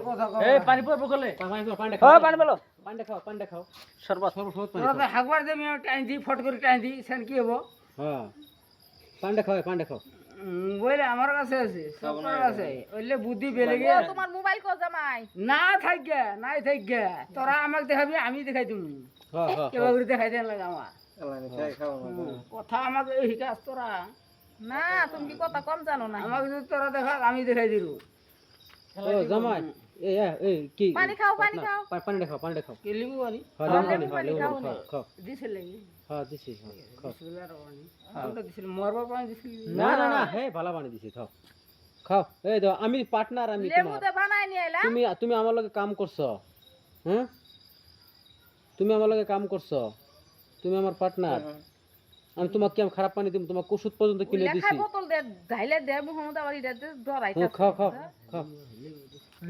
কথা কও এই পানি পড়ব কলে পানি খাও শরবত পানি তোরা তো হাগবার দেবি টাইম দি ফট করে টাইম দি সেন কি হবো হ্যাঁ পানি খাও মোবাইল আমার কাছে আছে সবার কাছে ওইলে বুদ্ধি বেলে গে তোমার মোবাইল কো জামাই না থাকগে নাই থাকগে তোরা আমাকে দেখাবি আমি দেখাই দিমু হ্যাঁ হ্যাঁ কেবা করে দেখাই দেন লাগে আমার কথা আমাকে শিকাস তোরা না তুমি কি কথা কম জানো না আমাকে যদি তোরা দেখা আমি দেখাই দিলু ও জামাই এই কি পানি খাও পানি খাও পানি খাও কে লিবু আনি হ্যাঁ লেবু পানি খাও দিছে লাগি হ্যাঁ দিছি খাও বিসমিল্লাহির রহমানির রহিম আমরা দিছিল মরবা পানি দিছিল না হে ভালো পানি দিছি খাও এই তো আমি পার্টনার আমি লেবু তোমার দে বানাই নিয়ে আইলা তুমি আমার লগে কাম করছো হ্যাঁ তুমি আমার লগে কাম করছো তুমি আমার পার্টনার আমি তোমাকে কি খারাপ পানি দিম তোমাকে ওষুধ পর্যন্ত কিনে দিছি লেখাই বোতল দে ঢাইলে দে মোহাম্মদ আবার এটা ধরাইতা খাও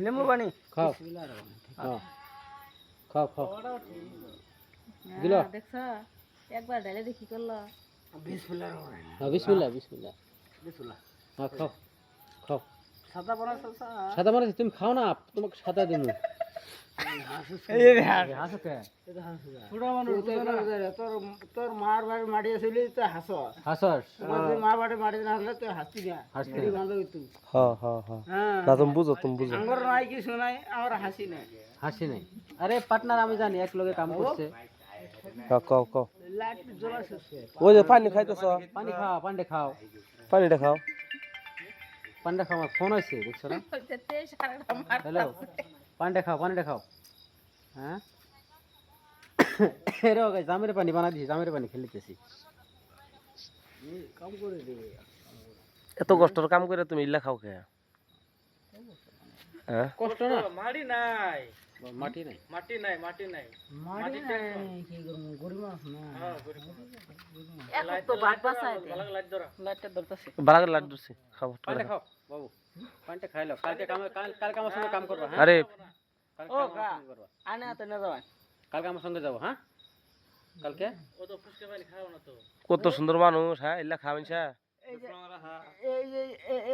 লেবু পানি খাও বিসমিল্লাহির রহমানির হ্যাঁ খাও দিলো দেখছ একবার ঢাইলে দেখি করলো রহিম বিসমিল্লাহির রহমানির হ্যাঁ বিসমিল্লাহ বিসমিল্লাহ হ্যাঁ খাও সাদা বড় সাদা সাদা মানে তুমি খাও না তোমাকে সাদা দিন হাসতে পুরা মানুষ তোর মার বাড়ি মাটি আসলে তো হাস হাসস মা বাড়ি মাটি না আসলে তুই হাসতি না হাসতে। এটি বান্ধব তুই হ্যাঁ হ্যাঁ তুমি বুঝো আঙ্গর নাই কি শোনাই আমার হাসি নাই হাসি নাই আরে পার্টনার আমি জানি এক লগে কাম করছে কও লাইট জ্বলা শেষ ওই যে পানি খাইতেছ পানি খাও পানিটা খাও আমার ফোন হয়েছে দেখছো না তে সারাটা মার হ্যালো পানিটা খাও হ্যাঁ এরে ওকে জামের পানি বানা দিছি জামের পানি খেলিতেছি কাম করে দে এত কষ্টর কাম করে তুমি ইল্লা খাও কে হ্যাঁ কষ্ট না মাটি নাই মাটি নাই মাটি নাই কি করব গরিব মানুষ না এক তো ভাত বাসাই দে লাইটটা ধরতাছে বারাগের লাড্ডু দিছি খাও পানিটা খাও বাবু পানিটা খাইলো কালকে আমার সঙ্গে কাম করবা হ্যাঁ আরে ও গা আনে হাতে না যাওয়া কালকে আমার সঙ্গে যাবো হ্যাঁ কালকে ও তো ফুসকে পানি খাও না তো কত সুন্দর মানুষ হ্যাঁ ইল্লা খাবেন সা এই যে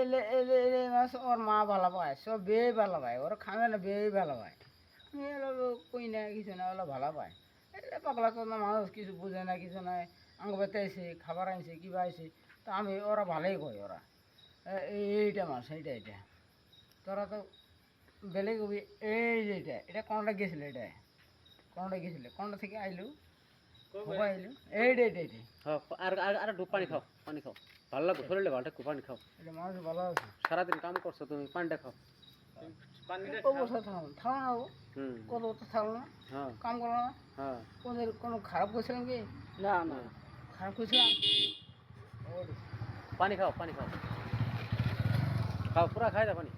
এলে মাছ ওর মা ভালো পায় সব বে ভালো পায় ওর খাবে না বে ভালো পায় কই না কিছু না ওরা ভালো পায় পাগলা তো না মানুষ কিছু বুঝে না কিছু নাই আঙ্গ বেতে আইসে খাবার আনছে কিবা আইসে তা আমি ওরা ভালোই কয় ওরা এইটা মাছ এইটা তোরা তো বেলেগ হবি এই যে এটা কোনটা গেছিল এটা কোনটা থেকে আইলু আইলু এইটা হ্যাঁ আর একটু পানি খাও ভালো লাগবে শরীরে ভালো পানি খাও এটা মানুষ ভালো আছে সারাদিন কাম করছো তুমি পানিটা খাও থাও না হুম কত তো থাকলো না হ্যাঁ কাম করো না হ্যাঁ কোনো খারাপ করছিলাম কি না খারাপ করছিলাম পানি খাও খাও পুরা খাই দাও পানি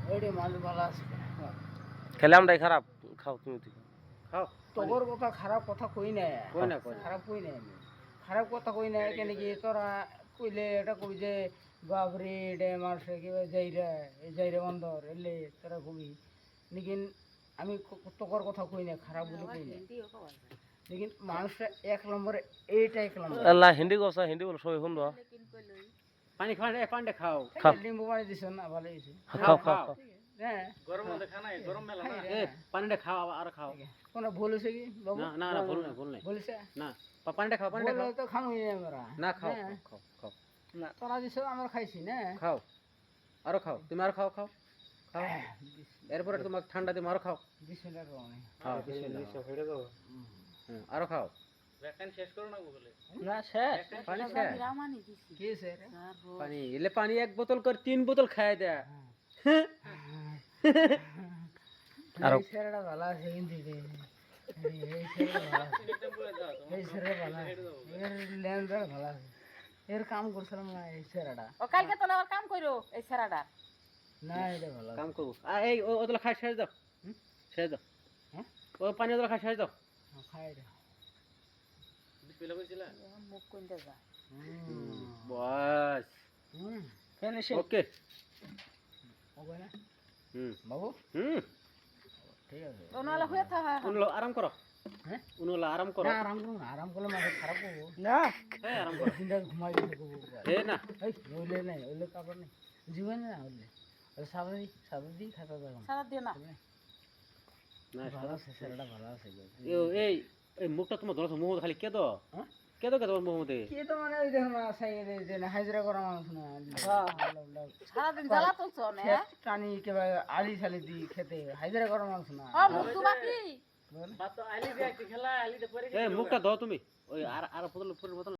ওইটা মানুষ ভালো আছে খেলে আমরাই খারাপ খাও তুমি খাও তোর কথা খারাপ কথা কই না কই না। খারাপ কই না আমি খারাপ কথা কই না কেন কি তোরা কইলে এটা কই যে বাবরে এটা মানুষ কি যাইরে বন্দর এলে তোরা কবি লেকিন আমি তোর কথা কই না খারাপ বলে কই না লেকিন মানুষটা এক নম্বরে এইটা এক নম্বর আল্লাহ হিন্দি কথা হিন্দি বল সবাই শুনবো পানি পানিটা খাও লিম্বু পানি দিছ না ভালো হয়েছে খাও হ্যাঁ গরম মেলা না পানিটা খাও আর খাও কোনো ভুল হয়েছে কি বাবু না ভুল নাই বলেছে না পানিটা খাও বলে তো খামই আমরা না খাও হ্যাঁ। খাও না তোরা দিছ আমরা খাইছি না খাও আরো খাও তুমি আরো খাও এরপরে তোমাকে ঠান্ডা দিম আরো খাও বিসমিল্লাহির রহমানির খাও আরো খাও না শেষ পানি শেষ রামানি দিছি কি স্যার পানি এলে পানি এক বোতল করে 3 বোতল খায় দেয়া আরো স্যারটা ভালো আছে কিন্তু এই স্যারটা ভালো আছে এর লেন্সটা ভালো আছে এর কাম করছিলাম না এই স্যারটা ও কালকে তো আবার কাম কইরো এই সারাটা না এটা ভালো কাম করবো এই ওদলা খাই শেষ দাও শেষ দাও হ্যাঁ ও পানি ওদলা খাই শেষ দাও খাই রে মুখ কইতে যা বাস ফিনিশিং ওকে ওকে না বাবু ঠিক আছে ওনালা হয়ে থাকা উনলো আরাম করো হ্যাঁ উনলো আরাম করো না আরাম করলে মাথা খারাপ করবো না এই আরাম করো দিনটা ঘুমাই দিতে করবো এ না এই ওইলে নাই ওইলে কাপড় নেই জীবন না ওইলে সাদা দি খাতা দেবো সারা দিয়ে না না ভালো আছে ছেলেটা ভালো আছে এই এই মুখটা তোমার ধরছো মুখ খালি কেদো হ্যাঁ? কেদো কেদো মুখ মধ্যে কে তো মানে ওই দেখুন সাইকেলে যে হাজিরা করা মানুষ না সারাদিন জ্বালাতন চলে হ্যাঁ টানি কেবা আলি সালি দি খেতে হাজিরা করা মানুষ না মুখ বাকি এই মুখটা দাও তুমি ওই আর আর বোতল বোতল